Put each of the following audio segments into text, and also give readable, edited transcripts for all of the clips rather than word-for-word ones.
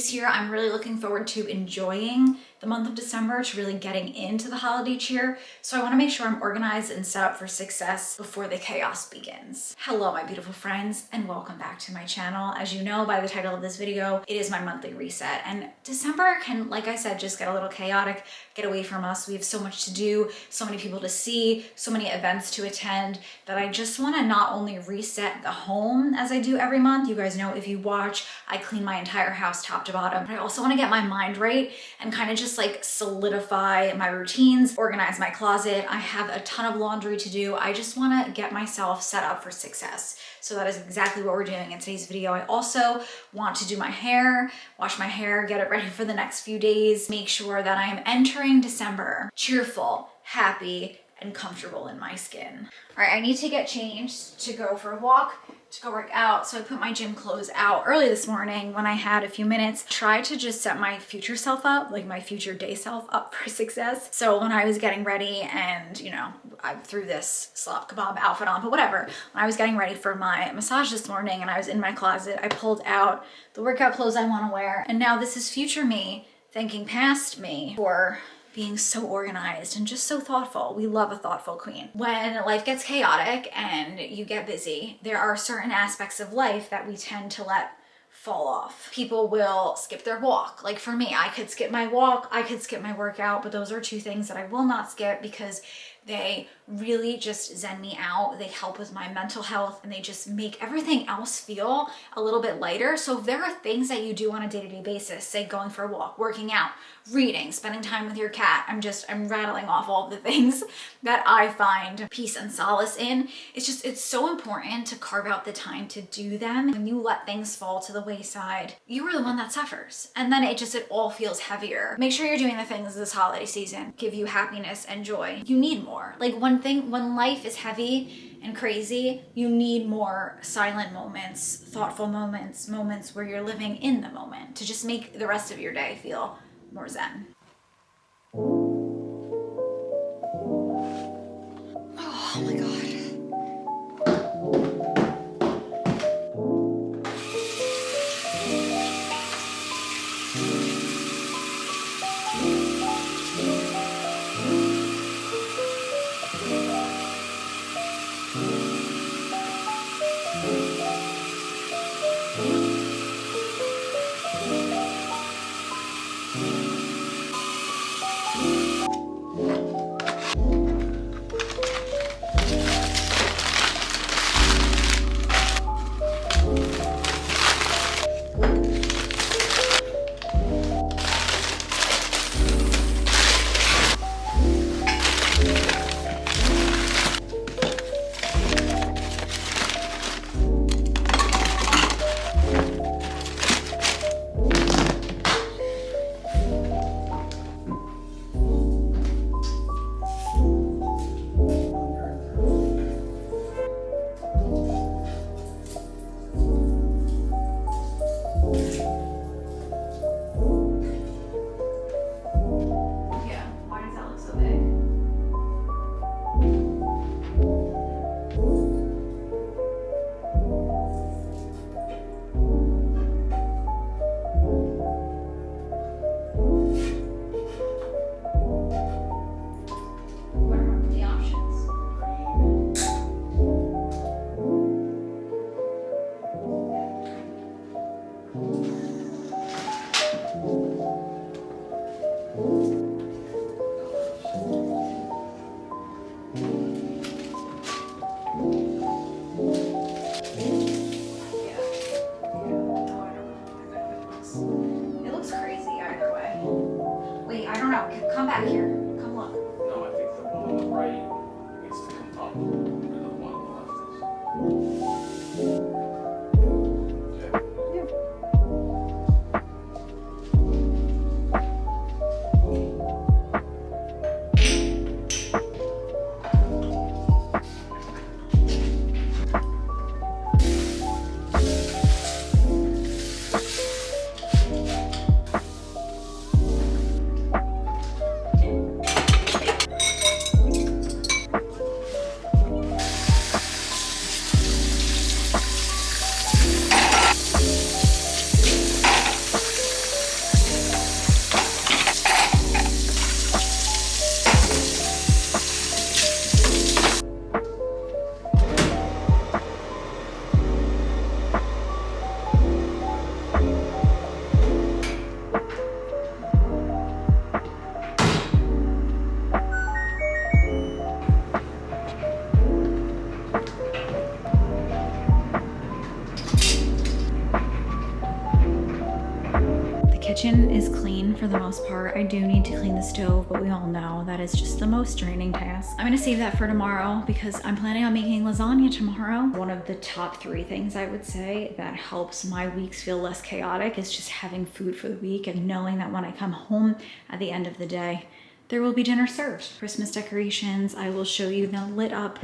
This year, I'm really looking forward to enjoying the month of December, to really getting into the holiday cheer. So I want to make sure I'm organized and set up for success before the chaos begins. Hello, my beautiful friends, and welcome back to my channel. As you know by the title of this video, it is my monthly reset. And December can, like I said, just get a little chaotic, get away from us. We have so much to do, so many people to see, so many events to attend, that I just want to not only reset the home as I do every month. You guys know, if you watch, I clean my entire house top to bottom, but I also want to get my mind right and kind of just like solidify my routines, organize my closet. I have a ton of laundry to do. I just want to get myself set up for success. So that is exactly what we're doing in today's video. I also want to do my hair, wash my hair, get it ready for the next few days, make sure that I am entering December cheerful, happy, and comfortable in my skin. All right, I need to get changed to go for a walk, to go work out. So I put my gym clothes out early this morning when I had a few minutes. Try to just set my future self up, like my future day self up for success. So when I was getting ready and, you know, I threw this slop kebab outfit on, but whatever. When I was getting ready for my massage this morning and I was in my closet, I pulled out the workout clothes I want to wear. And now this is future me thanking past me for being so organized and just so thoughtful. We love a thoughtful queen. When life gets chaotic and you get busy, there are certain aspects of life that we tend to let fall off. People will skip their walk. Like for me, I could skip my walk, I could skip my workout, but those are two things that I will not skip because they really just zen me out. They help with my mental health and they just make everything else feel a little bit lighter. So if there are things that you do on a day-to-day basis, say going for a walk, working out, reading, spending time with your cat, I'm rattling off all of the things that I find peace and solace in. It's so important to carve out the time to do them. When you let things fall to the wayside, you are the one that suffers. And then it all feels heavier. Make sure you're doing the things this holiday season give you happiness and joy. You need more. Like when life is heavy and crazy, you need more silent moments, thoughtful moments, moments where you're living in the moment to just make the rest of your day feel more zen. Oh my God. Come back here. Come look. No, I think the one on the right needs to come up, and the one on the left is. kitchen is clean for the most part. I do need to clean the stove, but we all know that is just the most draining task. I'm gonna save that for tomorrow because I'm planning on making lasagna tomorrow. One of the top 3 things I would say that helps my weeks feel less chaotic is just having food for the week and knowing that when I come home at the end of the day, there will be dinner served. Christmas decorations, I will show you them lit up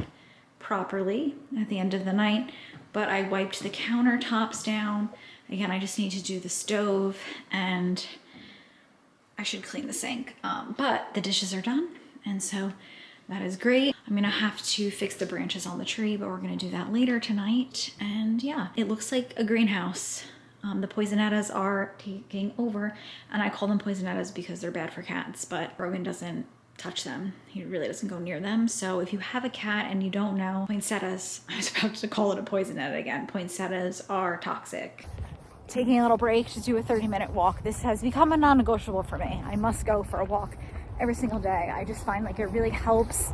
properly at the end of the night, but I wiped the countertops down. Again, I just need to do the stove and I should clean the sink. But the dishes are done, and so that is great. I'm gonna have to fix the branches on the tree, but we're gonna do that later tonight. And yeah, it looks like a greenhouse. The poisonettas are taking over, and I call them poisonettas because they're bad for cats, but Rogan doesn't touch them. He really doesn't go near them. So if you have a cat and you don't know, poinsettias, I was about to call it a poisonetta again. Poinsettias are toxic. Taking a little break to do a 30-minute walk. This has become a non-negotiable for me. I must go for a walk every single day. I just find like it really helps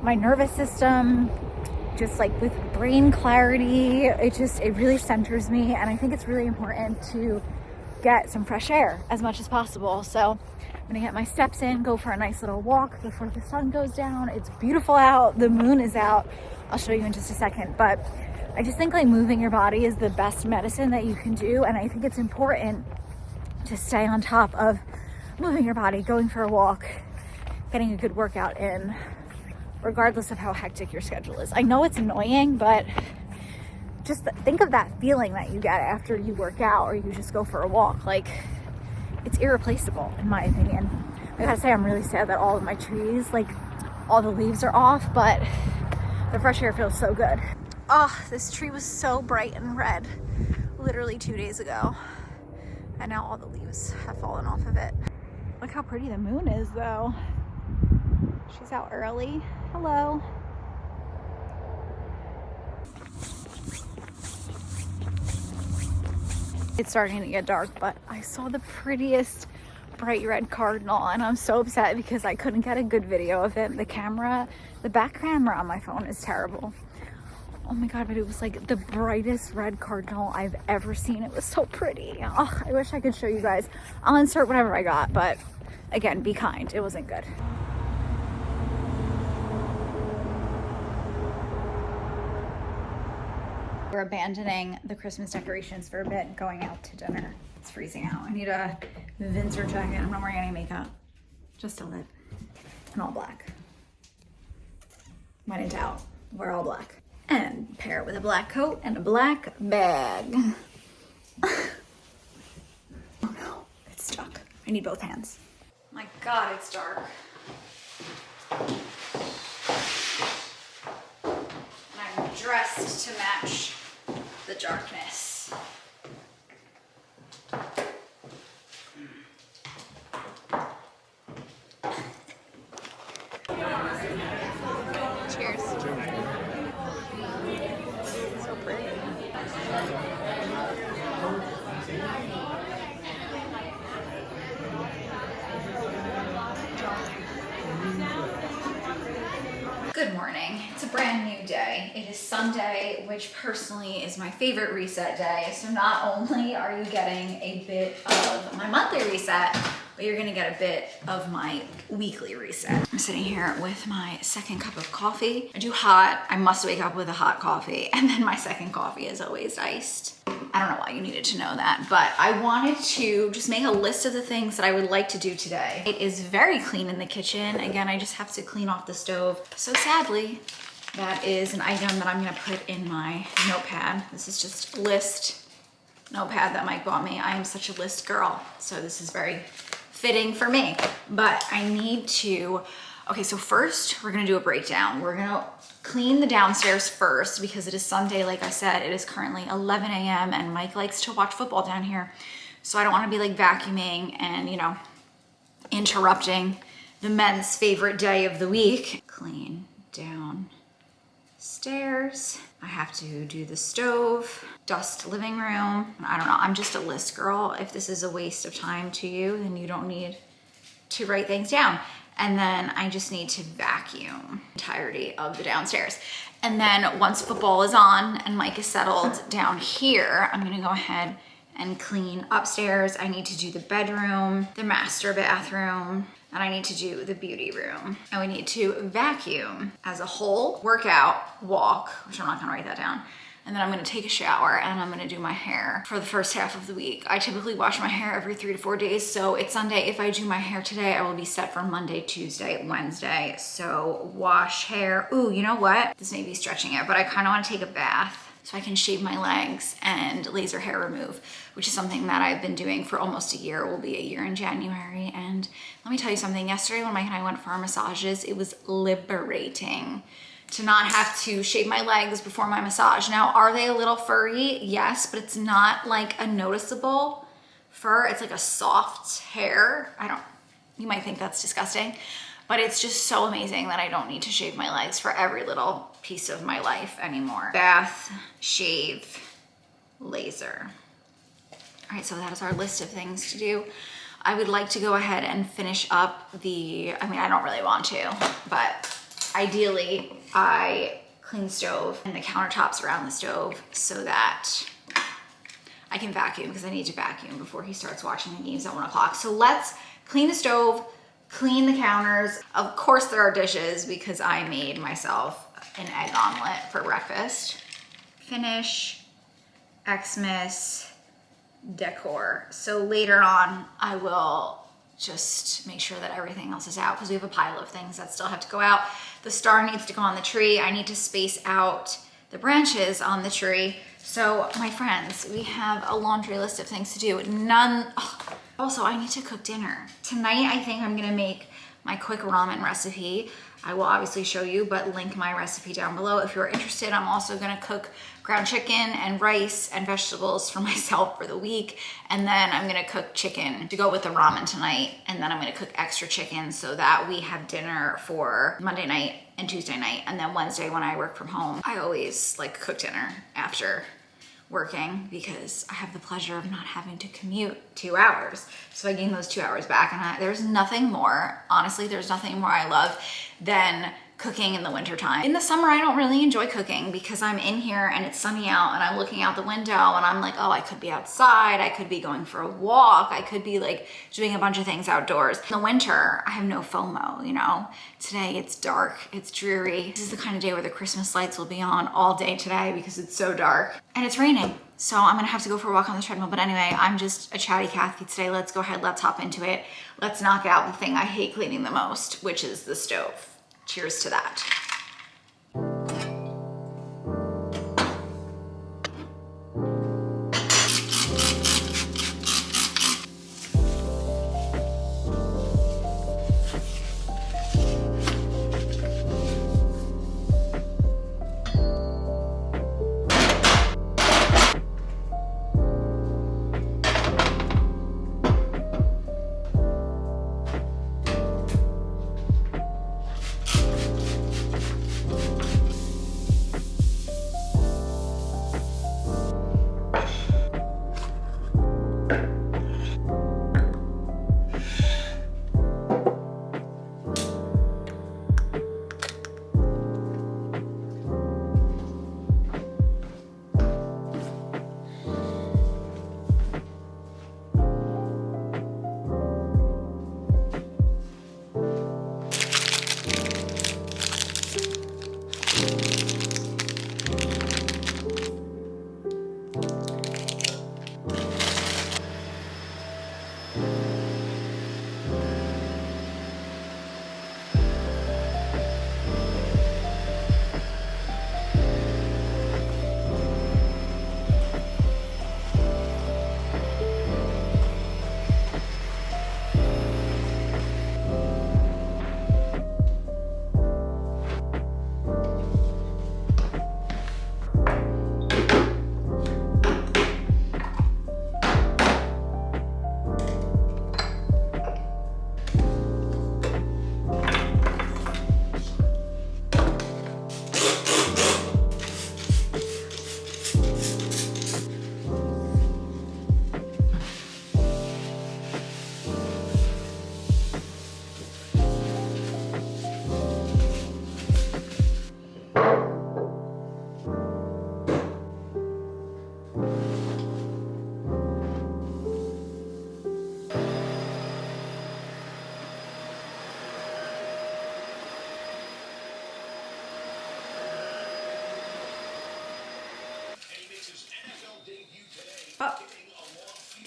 my nervous system, just like with brain clarity. It really centers me, and I think it's really important to get some fresh air as much as possible. So I'm gonna get my steps in, go for a nice little walk before the sun goes down. It's beautiful out, the moon is out. I'll show you in just a second, but I just think like moving your body is the best medicine that you can do, and I think it's important to stay on top of moving your body, going for a walk, getting a good workout in, regardless of how hectic your schedule is. I know it's annoying, but just think of that feeling that you get after you work out or you just go for a walk. Like, it's irreplaceable in my opinion. I gotta say, I'm really sad that all of my trees, like all the leaves are off, but the fresh air feels so good. Oh, this tree was so bright and red literally 2 days ago, and now all the leaves have fallen off of it. Look how pretty the moon is though. She's out early. Hello. It's starting to get dark, but I saw the prettiest bright red cardinal, and I'm so upset because I couldn't get a good video of it. The back camera on my phone is terrible. Oh my god, but it was like the brightest red cardinal I've ever seen. It was so pretty. Oh, I wish I could show you guys. I'll insert whatever I got, but again, be kind. It wasn't good. We're abandoning the Christmas decorations for a bit, going out to dinner. It's freezing out. I need a Winter jacket. I'm not wearing any makeup, just a lip, and all black. When in doubt, wear all black. And pair it with a black coat and a black bag. Oh no, it's stuck. I need both hands. My god, it's dark. And I'm dressed to match the darkness. Cheers. So pretty. Good morning. It's a brand new day. It is Sunday, which personally is my favorite reset day. So not only are you getting a bit of my monthly reset, but you're gonna get a bit of my weekly reset. I'm sitting here with my second cup of coffee. I do hot. I must wake up with a hot coffee. And then my second coffee is always iced. I don't know why you needed to know that, but I wanted to just make a list of the things that I would like to do today. It is very clean in the kitchen. Again, I just have to clean off the stove. So sadly, that is an item that I'm gonna put in my notepad. This is just a list notepad that Mike bought me. I am such a list girl, so this is very fitting for me. But I need to, okay, so first we're gonna do a breakdown. We're gonna clean the downstairs first because it is Sunday, like I said. It is currently 11 a.m. and Mike likes to watch football down here. So I don't wanna be like vacuuming and, you know, interrupting the men's favorite day of the week. Clean downstairs. I have to do the stove, dust living room. I don't know, I'm just a list girl. If this is a waste of time to you, then you don't need to write things down. And then I just need to vacuum the entirety of the downstairs. And then once football is on and Mike is settled down here, I'm gonna go ahead and clean upstairs. I need to do the bedroom, the master bathroom, and I need to do the beauty room. And we need to vacuum as a whole, workout, walk, which I'm not gonna write that down. And then I'm gonna take a shower and I'm gonna do my hair for the first half of the week. I typically wash my hair every 3 to 4 days. So it's Sunday. If I do my hair today, I will be set for Monday, Tuesday, Wednesday. So wash hair. Ooh, you know what? This may be stretching it, but I kind of want to take a bath so I can shave my legs and laser hair remove, which is something that I've been doing for almost a year. It will be a year in January. And let me tell you something. Yesterday when Mike and I went for our massages, it was liberating to not have to shave my legs before my massage. Now, are they a little furry? Yes, but it's not like a noticeable fur. It's like a soft hair. You might think that's disgusting, but it's just so amazing that I don't need to shave my legs for every little piece of my life anymore. Bath, shave, laser. All right, so that is our list of things to do. I would like to go ahead and finish up I don't really want to, but ideally, I clean the stove and the countertops around the stove so that I can vacuum, because I need to vacuum before he starts watching the games at 1 o'clock. So let's clean the stove, clean the counters. Of course there are dishes because I made myself an egg omelet for breakfast. Finish, Xmas, decor. So later on, I will just make sure that everything else is out because we have a pile of things that still have to go out. The star needs to go on the tree. I need to space out the branches on the tree. So my friends, we have a laundry list of things to do. Also, I need to cook dinner. Tonight, I think I'm gonna make my quick ramen recipe. I will obviously show you, but link my recipe down below if you're interested. I'm also gonna cook ground chicken and rice and vegetables for myself for the week. And then I'm gonna cook chicken to go with the ramen tonight. And then I'm gonna cook extra chicken so that we have dinner for Monday night and Tuesday night. And then Wednesday when I work from home, I always like cook dinner after working because I have the pleasure of not having to commute 2 hours. So I gain those 2 hours back, and there's nothing more, honestly, there's nothing more I love than cooking in the wintertime. In the summer, I don't really enjoy cooking because I'm in here and it's sunny out and I'm looking out the window and I'm like, oh, I could be outside, I could be going for a walk, I could be like doing a bunch of things outdoors. In the winter, I have no FOMO, you know? Today it's dark, it's dreary. This is the kind of day where the Christmas lights will be on all day today because it's so dark and it's raining. So I'm gonna have to go for a walk on the treadmill. But anyway, I'm just a chatty Cathy today. Let's go ahead, let's hop into it. Let's knock out the thing I hate cleaning the most, which is the stove. Cheers to that.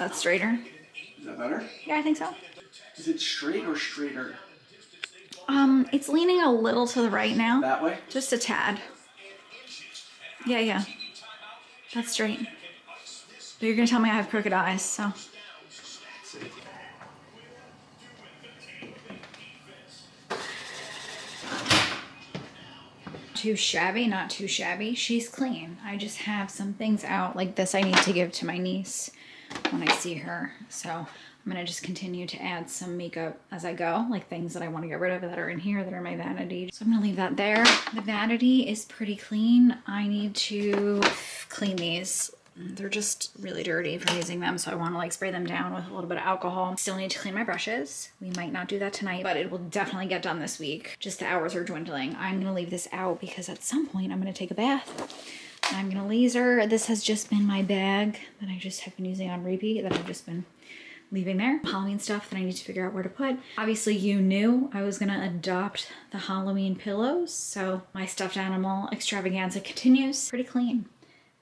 That's straighter. Is that better? Yeah, I think so. Is it straight or straighter? It's leaning a little to the right now. That way? Just a tad. Yeah, yeah. That's straight. But you're gonna tell me I have crooked eyes, so. Too shabby, not too shabby. She's clean. I just have some things out like this I need to give to my niece when I see her. So I'm gonna just continue to add some makeup as I go, like things that I want to get rid of that are in here that are my vanity. So I'm gonna leave that there. The vanity is pretty clean. I need to clean these. They're just really dirty from using them, so I want to like spray them down with a little bit of alcohol. Still need to clean my brushes. We might not do that tonight, but it will definitely get done this week. Just the hours are dwindling. I'm gonna leave this out because at some point I'm gonna take a bath. I'm gonna laser. This has just been my bag that I just have been using on repeat, that I've just been leaving there. Halloween stuff that I need to figure out where to put. Obviously you knew I was gonna adopt the Halloween pillows, so my stuffed animal extravaganza continues. Pretty clean.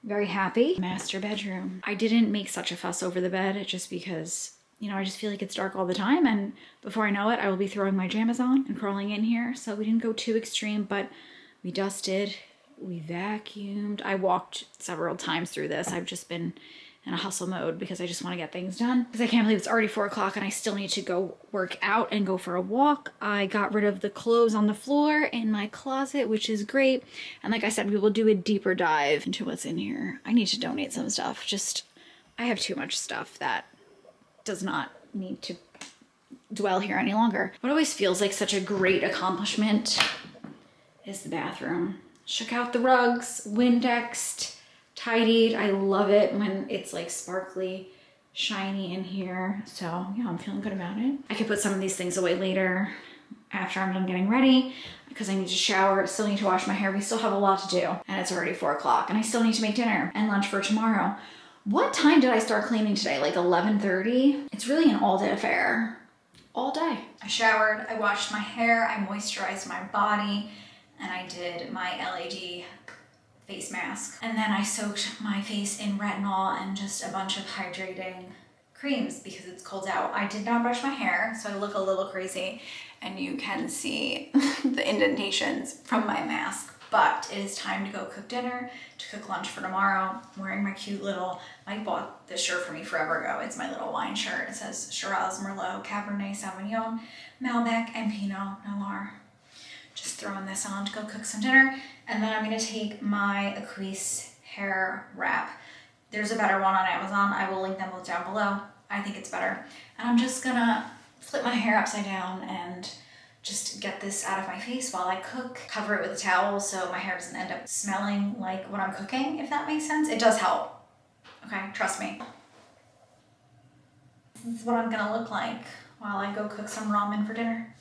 Very happy. Master bedroom. I didn't make such a fuss over the bed just because, you know, I just feel like it's dark all the time, and before I know it, I will be throwing my pajamas on and crawling in here. So we didn't go too extreme, but we dusted, we vacuumed. I walked several times through this. I've just been in a hustle mode because I just want to get things done. Because I can't believe it's already 4 o'clock and I still need to go work out and go for a walk. I got rid of the clothes on the floor in my closet, which is great. And like I said, we will do a deeper dive into what's in here. I need to donate some stuff. Just, I have too much stuff that does not need to dwell here any longer. What always feels like such a great accomplishment is the bathroom. Shook out the rugs, Windexed, tidied. I love it when it's like sparkly, shiny in here. So yeah, I'm feeling good about it. I could put some of these things away later after I'm done getting ready because I need to shower, still need to wash my hair. We still have a lot to do and it's already 4 o'clock and I still need to make dinner and lunch for tomorrow. What time did I start cleaning today? Like 11:30? It's really an all-day affair. All day. I showered, I washed my hair, I moisturized my body, and I did my LAD face mask. And then I soaked my face in retinol and just a bunch of hydrating creams because it's cold out. I did not brush my hair, so I look a little crazy and you can see the indentations from my mask. But it is time to go cook dinner, to cook lunch for tomorrow. I'm wearing my cute little, Mike bought this shirt for me forever ago. It's my little wine shirt. It says Shiraz, Merlot, Cabernet Sauvignon, Malbec, and Pinot Noir. Just throwing this on to go cook some dinner. And then I'm gonna take my Aquise hair wrap. There's a better one on Amazon. I will link them both down below. I think it's better. And I'm just gonna flip my hair upside down and just get this out of my face while I cook. Cover it with a towel so my hair doesn't end up smelling like when I'm cooking, if that makes sense. It does help, okay? Trust me. This is what I'm gonna look like while I go cook some ramen for dinner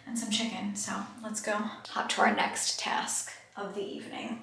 and some chicken. So let's go hop to our next task of the evening.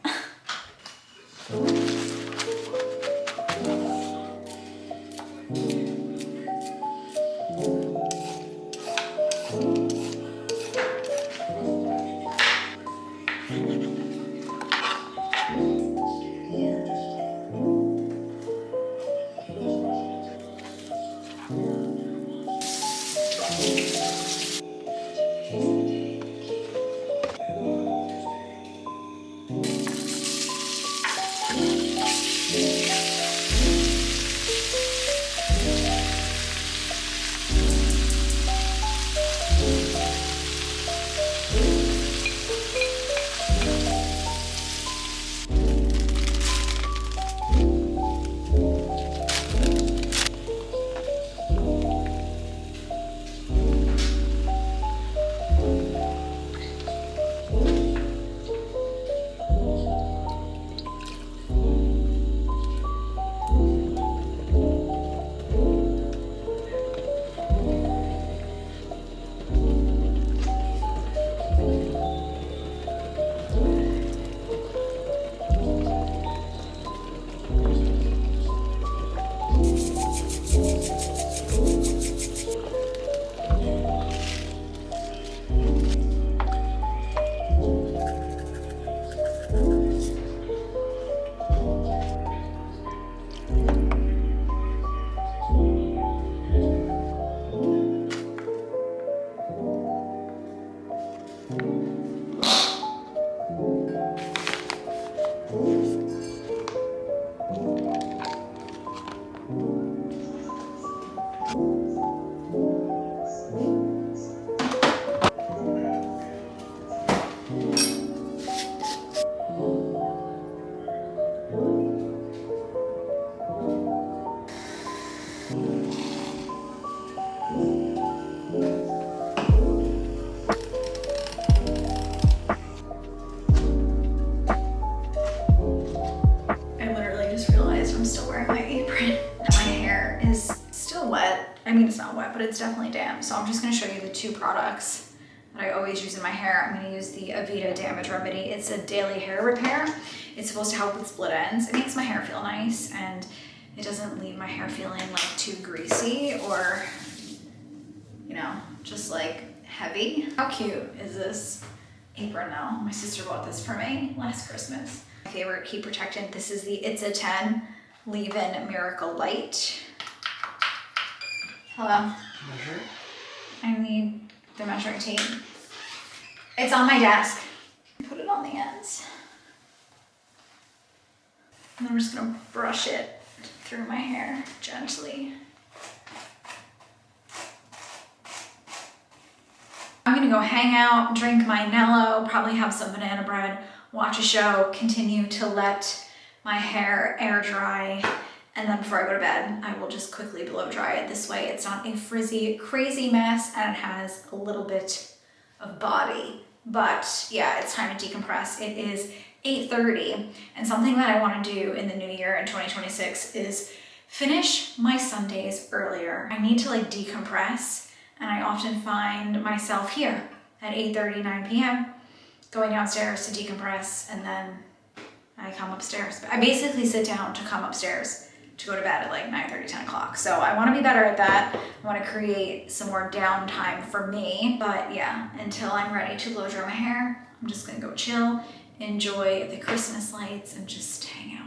wet, but it's definitely damp. So I'm just gonna show you the two products that I always use in my hair. I'm gonna use the Aveda Damage Remedy. It's a daily hair repair. It's supposed to help with split ends. It makes my hair feel nice and it doesn't leave my hair feeling like too greasy or, you know, just like heavy. How cute is this apron though? My sister bought this for me last Christmas. My favorite heat protectant. This is the It's a 10 Leave-In Miracle Light. Hello. Measure. I need the measuring tape. It's on my desk. Put it on the ends. And I'm just gonna brush it through my hair gently. I'm gonna go hang out, drink my Nello, probably have some banana bread, watch a show, continue to let my hair air dry, and then before I go to bed, I will just quickly blow dry it. This way it's not a frizzy, crazy mess, and it has a little bit of body. But yeah, it's time to decompress. It is 8:30, and something that I wanna do in the new year in 2026 is finish my Sundays earlier. I need to like decompress, and I often find myself here at 8:30, 9 p.m. going downstairs to decompress, and then I come upstairs. I basically sit down to come upstairs to go to bed at like 9:30, 10 o'clock. So I wanna be better at that. I wanna create some more downtime for me. But yeah, until I'm ready to blow dry my hair, I'm just gonna go chill, enjoy the Christmas lights, and just hang out.